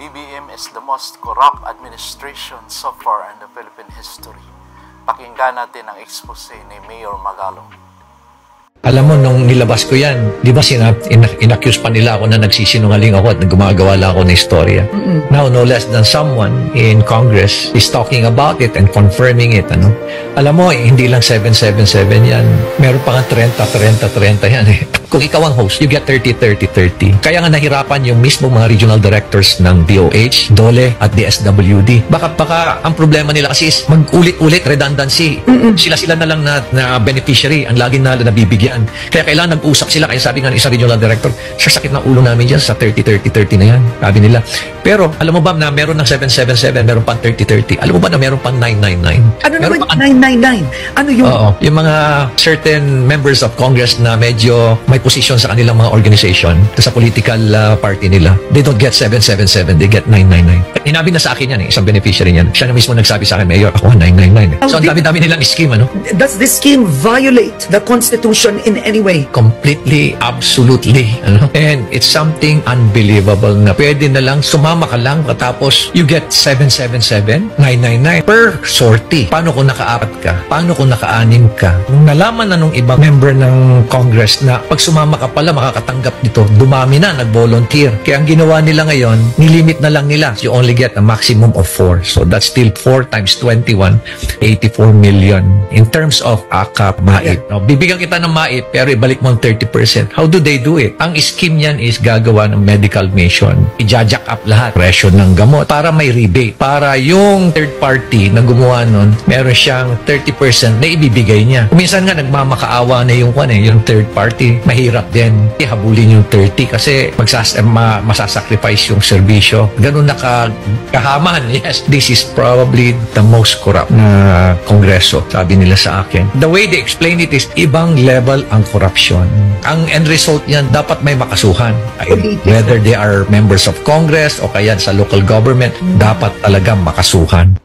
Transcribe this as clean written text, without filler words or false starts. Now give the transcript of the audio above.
BBM is the most corrupt administration so far in the Philippine history. Pakinggan natin ang expose ni Mayor Magalong. Alam mo, nung nilabas ko yan, di ba inaccuse pa nila ako na nagsisinungaling ako at gumagawa lang ako ng istorya. Now, no less than someone in Congress is talking about it and confirming it. Ano? Alam mo, hindi lang 777 yan. Meron pa nga 30 yan eh. Kung ikaw ang host, you get 30. Kaya nga nahirapan yung mismo mga regional directors ng DOH, DOLE at DSWD. Baka ang problema nila kasi is mag-ulit-ulit redundancy. Sila na lang na beneficiary ang lagi na nabibigyan. Kaya kailangan nag-usap sila. Kaya sabi nga ng isang regional director, sasakit ng ulo namin dyan sa 30 na yan. Sabi nila. Pero alam mo ba na meron ng 777, meron pang 30. Alam mo ba na meron pang 999? Ano naman 999? Ano yung... Oo, yung mga certain members of Congress na medyo may position sa kanilang mga organization, sa political party nila, they don't get 777, they get 999. Hinabi na sa akin yan isang beneficiary niyan. Siya na mismo nagsabi sa akin, Mayor, ako 999. So ang dami-dami nilang scheme, ano? Does this scheme violate the Constitution in any way? Completely, absolutely. Ano? And it's something unbelievable na pwede na lang, sumama ka lang, tapos you get 777, 999 per sortie. Paano kung naka-apat ka? Paano kung naka-anim ka? Nung nalaman na nung ibang member ng Congress na pag sumama ka pala, makakatanggap dito, dumami na, nag-volunteer. Kaya ang ginawa nila ngayon, nilimit na lang nila. You only get a maximum of 4. So that's still 4 times 21, 84 million. In terms of AKAP, MAIP. Now, bibigyan kita ng MAIP, pero ibalik mo ang 30%. How do they do it? Ang scheme niyan is gagawa ng medical mission. I-jack up lahat. Presyo ng gamot. Para may rebate. Para yung third party na gumawa nun, meron siyang 30% na ibibigay niya. Minsan nga, nagmamakaawa na yung third party. Mahirap din. Habulin yung 30 kasi masasacrifice yung serbisyo. Ganun na kahaman. Yes, this is probably the most corrupt na kongreso, sabi nila sa akin. The way they explain it is ibang level ang corruption. Ang end result niyan, dapat may makasuhan. Whether they are members of Congress o kaya sa local government, dapat talaga makasuhan.